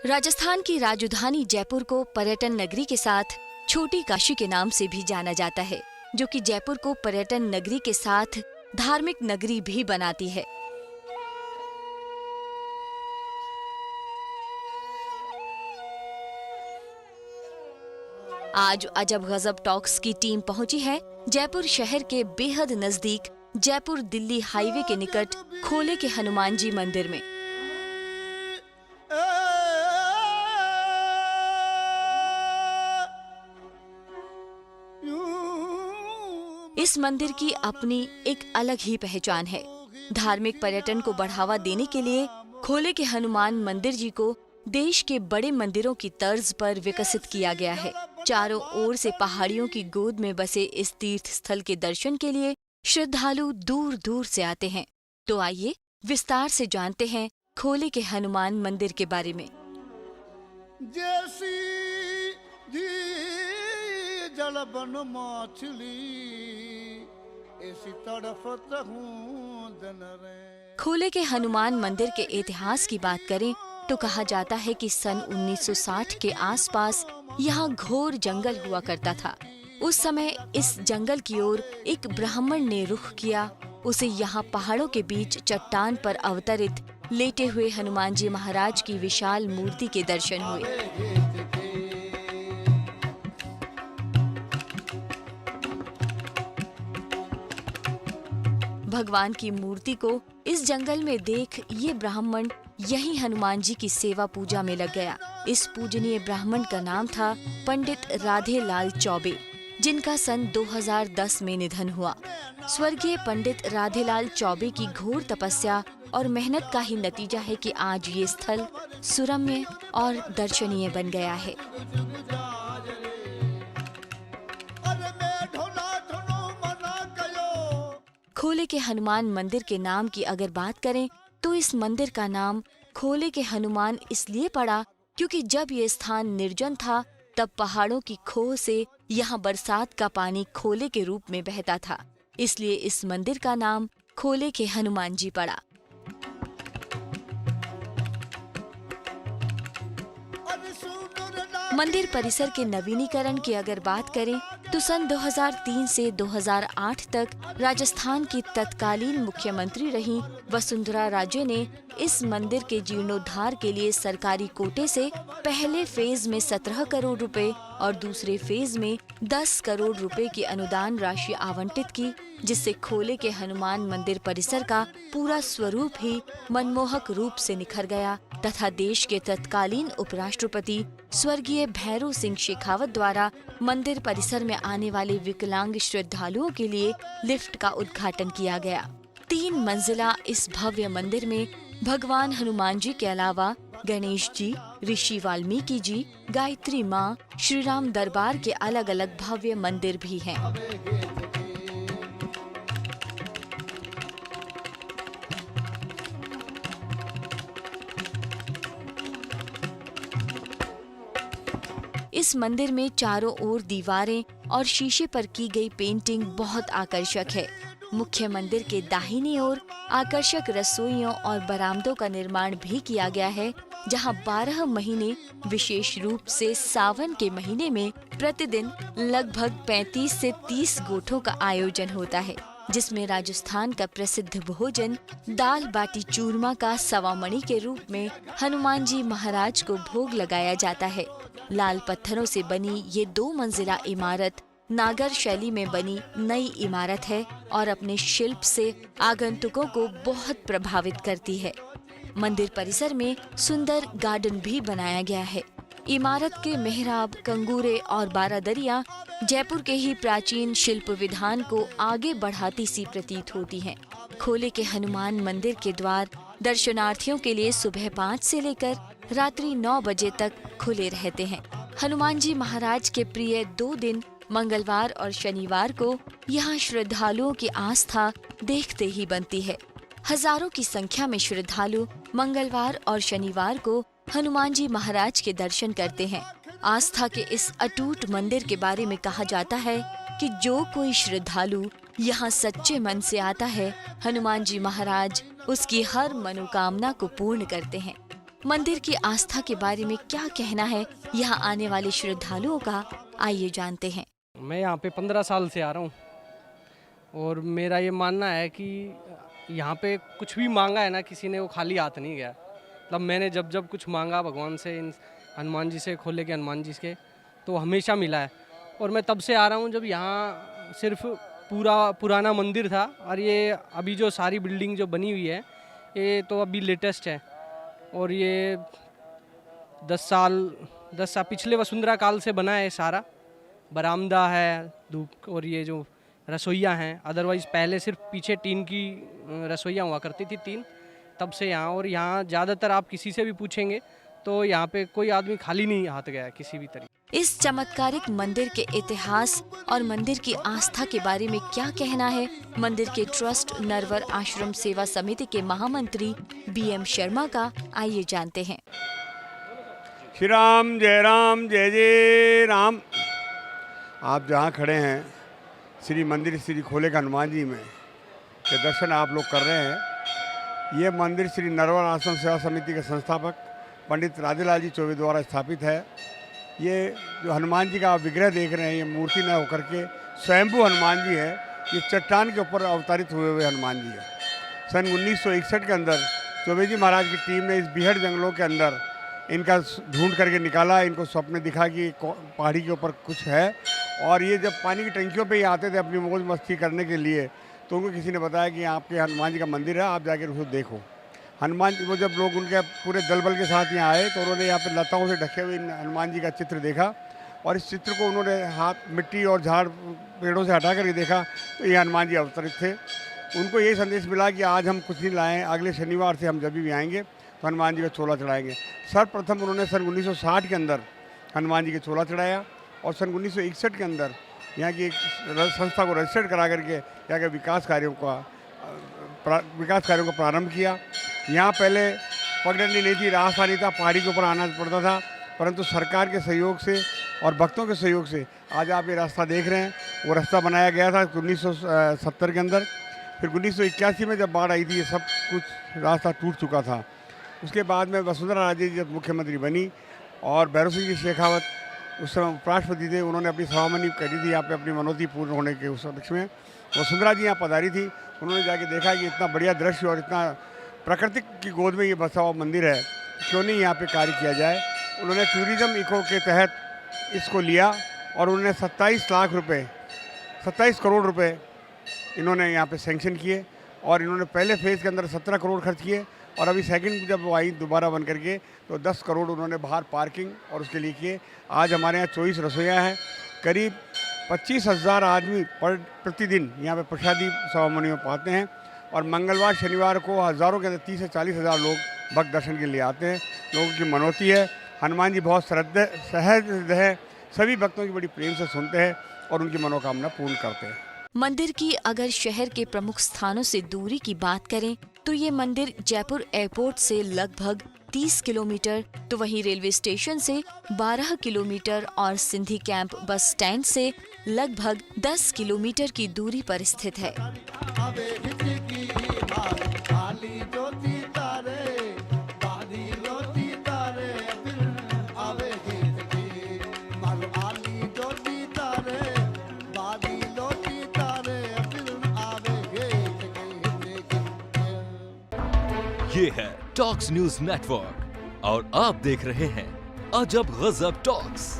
राजस्थान की राजधानी जयपुर को पर्यटन नगरी के साथ छोटी काशी के नाम से भी जाना जाता है, जो कि जयपुर को पर्यटन नगरी के साथ धार्मिक नगरी भी बनाती है। आज अजब गजब टॉक्स की टीम पहुंची है जयपुर शहर के बेहद नजदीक जयपुर दिल्ली हाईवे के निकट खोले के हनुमान जी मंदिर में। इस मंदिर की अपनी एक अलग ही पहचान है। धार्मिक पर्यटन को बढ़ावा देने के लिए खोले के हनुमान मंदिर जी को देश के बड़े मंदिरों की तर्ज पर विकसित किया गया है। चारों ओर से पहाड़ियों की गोद में बसे इस तीर्थ स्थल के दर्शन के लिए श्रद्धालु दूर दूर से आते हैं। तो आइए विस्तार से जानते हैं खोले के हनुमान मंदिर के बारे में। जलबन मछली ऐसी तड़फत हूँ खोले के हनुमान मंदिर के इतिहास की बात करें तो कहा जाता है कि सन 1960 के आसपास यहाँ घोर जंगल हुआ करता था। उस समय इस जंगल की ओर एक ब्राह्मण ने रुख किया। उसे यहाँ पहाड़ों के बीच चट्टान पर अवतरित लेटे हुए हनुमान जी महाराज की विशाल मूर्ति के दर्शन हुए। भगवान की मूर्ति को इस जंगल में देख ये ब्राह्मण यही हनुमान जी की सेवा पूजा में लग गया। इस पूजनीय ब्राह्मण का नाम था पंडित राधेलाल चौबे, जिनका सन 2010 में निधन हुआ। स्वर्गीय पंडित राधेलाल चौबे की घोर तपस्या और मेहनत का ही नतीजा है कि आज ये स्थल सुरम्य और दर्शनीय बन गया है। खोले के हनुमान मंदिर के नाम की अगर बात करें तो इस मंदिर का नाम खोले के हनुमान इसलिए पड़ा क्योंकि जब ये स्थान निर्जन था तब पहाड़ों की खोह से यहाँ बरसात का पानी खोले के रूप में बहता था, इसलिए इस मंदिर का नाम खोले के हनुमान जी पड़ा। मंदिर परिसर के नवीनीकरण की अगर बात करें तो सन 2003 से 2008 तक राजस्थान की तत्कालीन मुख्यमंत्री रही वसुंधरा राजे ने इस मंदिर के जीर्णोद्धार के लिए सरकारी कोटे से पहले फेज में 17 करोड़ रुपए और दूसरे फेज में 10 करोड़ रुपए की अनुदान राशि आवंटित की, जिससे खोले के हनुमान मंदिर परिसर का पूरा स्वरूप ही मनमोहक रूप से निखर गया तथा देश के तत्कालीन उपराष्ट्रपति स्वर्गीय भैरों सिंह शेखावत द्वारा मंदिर परिसर में आने वाले विकलांग श्रद्धालुओं के लिए लिफ्ट का उद्घाटन किया गया। 3 मंजिला इस भव्य मंदिर में भगवान हनुमान जी के अलावा गणेश जी, ऋषि वाल्मीकि जी, गायत्री माँ, श्री राम दरबार के अलग अलग भव्य मंदिर भी हैं। इस मंदिर में चारों ओर दीवारें और शीशे पर की गई पेंटिंग बहुत आकर्षक है। मुख्य मंदिर के दाहिनी ओर आकर्षक रसोइयों और बरामदों का निर्माण भी किया गया है, जहां 12 महीने विशेष रूप से सावन के महीने में प्रतिदिन लगभग 35 से 30 गोठों का आयोजन होता है, जिसमें राजस्थान का प्रसिद्ध भोजन दाल बाटी चूरमा का सवामणि के रूप में हनुमान जी महाराज को भोग लगाया जाता है। लाल पत्थरों से बनी ये 2 मंजिला इमारत नागर शैली में बनी नई इमारत है और अपने शिल्प से आगंतुकों को बहुत प्रभावित करती है। मंदिर परिसर में सुंदर गार्डन भी बनाया गया है। इमारत के मेहराब, कंगूरे और बारादरियां जयपुर के ही प्राचीन शिल्प विधान को आगे बढ़ाती सी प्रतीत होती हैं। खोले के हनुमान मंदिर के द्वार दर्शनार्थियों के लिए सुबह 5 से लेकर रात्रि 9 बजे तक खुले रहते हैं। हनुमान जी महाराज के प्रिय 2 दिन मंगलवार और शनिवार को यहाँ श्रद्धालुओं की आस्था देखते ही बनती है। हजारों की संख्या में श्रद्धालु मंगलवार और शनिवार को हनुमान जी महाराज के दर्शन करते हैं। आस्था के इस अटूट मंदिर के बारे में कहा जाता है कि जो कोई श्रद्धालु यहाँ सच्चे मन से आता है, हनुमान जी महाराज उसकी हर मनोकामना को पूर्ण करते हैं। मंदिर की आस्था के बारे में क्या कहना है यहाँ आने वाले श्रद्धालुओं का, आइए जानते हैं। मैं यहाँ पे 15 साल से आ रहा हूँ और मेरा ये मानना है कि यहाँ पे कुछ भी मांगा है ना, किसी ने वो खाली हाथ नहीं गया। मतलब मैंने जब जब कुछ मांगा भगवान से, इन हनुमान जी से, खोले के हनुमान जी के, तो हमेशा मिला है। और मैं तब से आ रहा हूँ जब यहाँ सिर्फ पुराना मंदिर था, और ये अभी जो सारी बिल्डिंग जो बनी हुई है ये तो अभी लेटेस्ट है। और ये 10 साल पिछले वसुंधरा काल से बना है सारा। बरामदा है, धूप, और ये जो रसोइयाँ हैं, अदरवाइज़ पहले सिर्फ पीछे टीन की रसोइयाँ हुआ करती थी 3, तब से यहाँ। और यहाँ ज़्यादातर आप किसी से भी पूछेंगे तो यहाँ पे कोई आदमी खाली नहीं हाथ गया किसी भी तरीके। इस चमत्कारिक मंदिर के इतिहास और मंदिर की आस्था के बारे में क्या कहना है मंदिर के ट्रस्ट नरवर आश्रम सेवा समिति के महामंत्री BM शर्मा का, आइए जानते हैं। श्री राम जय जय राम। आप जहाँ खड़े हैं श्री मंदिर श्री खोले का हनुमान जी में के दर्शन आप लोग कर रहे हैं। ये मंदिर श्री नरवर आश्रम सेवा समिति के संस्थापक पंडित राजेलाल जी चौबे द्वारा स्थापित है। ये जो हनुमान जी का आप विग्रह देख रहे हैं, ये मूर्ति न होकर के स्वयंभू हनुमान जी है। ये चट्टान के ऊपर अवतरित हुए हनुमान जी है। सन 1961 के अंदर चौबे जी महाराज की टीम ने इस बीहड़ जंगलों के अंदर इनका ढूंढ करके निकाला। इनको स्वप्न दिखा कि पहाड़ी के ऊपर कुछ है, और ये जब पानी की टंकियों पे ही आते थे अपनी मौज मस्ती करने के लिए, तो उनको किसी ने बताया कि आपके हनुमान जी का मंदिर है, आप जाकर उसको देखो। हनुमान जी को जब लोग उनके पूरे दल बल के साथ यहाँ आए तो उन्होंने यहाँ पे लताओं से ढके हुए हनुमान जी का चित्र देखा, और इस चित्र को उन्होंने हाथ मिट्टी और झाड़ पेड़ों से हटा करके देखा तो ये हनुमान जी अवतरित थे। उनको यही संदेश मिला कि आज हम कुछ नहीं लाएँ, अगले शनिवार से हम जब भी आएँगे तो हनुमान जी का चोला चढ़ाएँगे। सर्वप्रथम उन्होंने सन 1960 के अंदर हनुमान जी का चोला चढ़ाया, और सन 1961 के अंदर यहाँ की एक संस्था को रजिस्टर्ड करा करके यहाँ के विकास कार्यों का प्रारंभ किया। यहाँ पहले पगडंडी नहीं थी, रास्ता नहीं था, पहाड़ी के ऊपर आना पड़ता था, परंतु सरकार के सहयोग से और भक्तों के सहयोग से आज आप ये रास्ता देख रहे हैं। वो रास्ता बनाया गया था 1970 के अंदर। फिर 1981 में जब बाढ़ आई थी, ये सब कुछ रास्ता टूट चुका था। उसके बाद में वसुंधरा राजे जी जब मुख्यमंत्री बनी और भैरव सिंह जी शेखावत उस समय उपराष्ट्रपति थे, उन्होंने अपनी सभामनी करी थी यहाँ पे अपनी मनौती पूर्ण होने के उस पक्ष में। वसुंधरा जी यहाँ पधारी थी, उन्होंने जाके देखा कि इतना बढ़िया दृश्य और इतना प्रकृति की गोद में ये बसा हुआ मंदिर है, क्यों नहीं यहाँ पे कार्य किया जाए। उन्होंने टूरिज़्म इको के तहत इसको लिया और उन्होंने 27 करोड़ रुपए इन्होंने यहाँ पे सैंक्शन किए, और इन्होंने पहले फेज़ के अंदर 17 करोड़ खर्च किए, और अभी सेकंड जब वो आई दोबारा बन करके तो 10 करोड़ उन्होंने बाहर पार्किंग और उसके लिए किए। आज हमारे यहाँ 24 रसोइयाँ हैं, करीब 25,000 आदमी प्रतिदिन यहाँ पे प्रसादी सभामणि में पाते हैं, और मंगलवार शनिवार को हज़ारों के अंदर 30 से 40 हज़ार लोग भक्त दर्शन के लिए आते हैं। लोगों की मनौती है। हनुमान जी बहुत सहज है, सभी भक्तों की बड़ी प्रेम से सुनते हैं और उनकी मनोकामना पूर्ण करते हैं। मंदिर की अगर शहर के प्रमुख स्थानों से दूरी की बात करें तो ये मंदिर जयपुर एयरपोर्ट से लगभग 30 किलोमीटर, तो वहीं रेलवे स्टेशन से 12 किलोमीटर और सिंधी कैंप बस स्टैंड से लगभग 10 किलोमीटर की दूरी पर स्थित है। ये है टॉक्स न्यूज नेटवर्क और आप देख रहे हैं अजब गजब टॉक्स।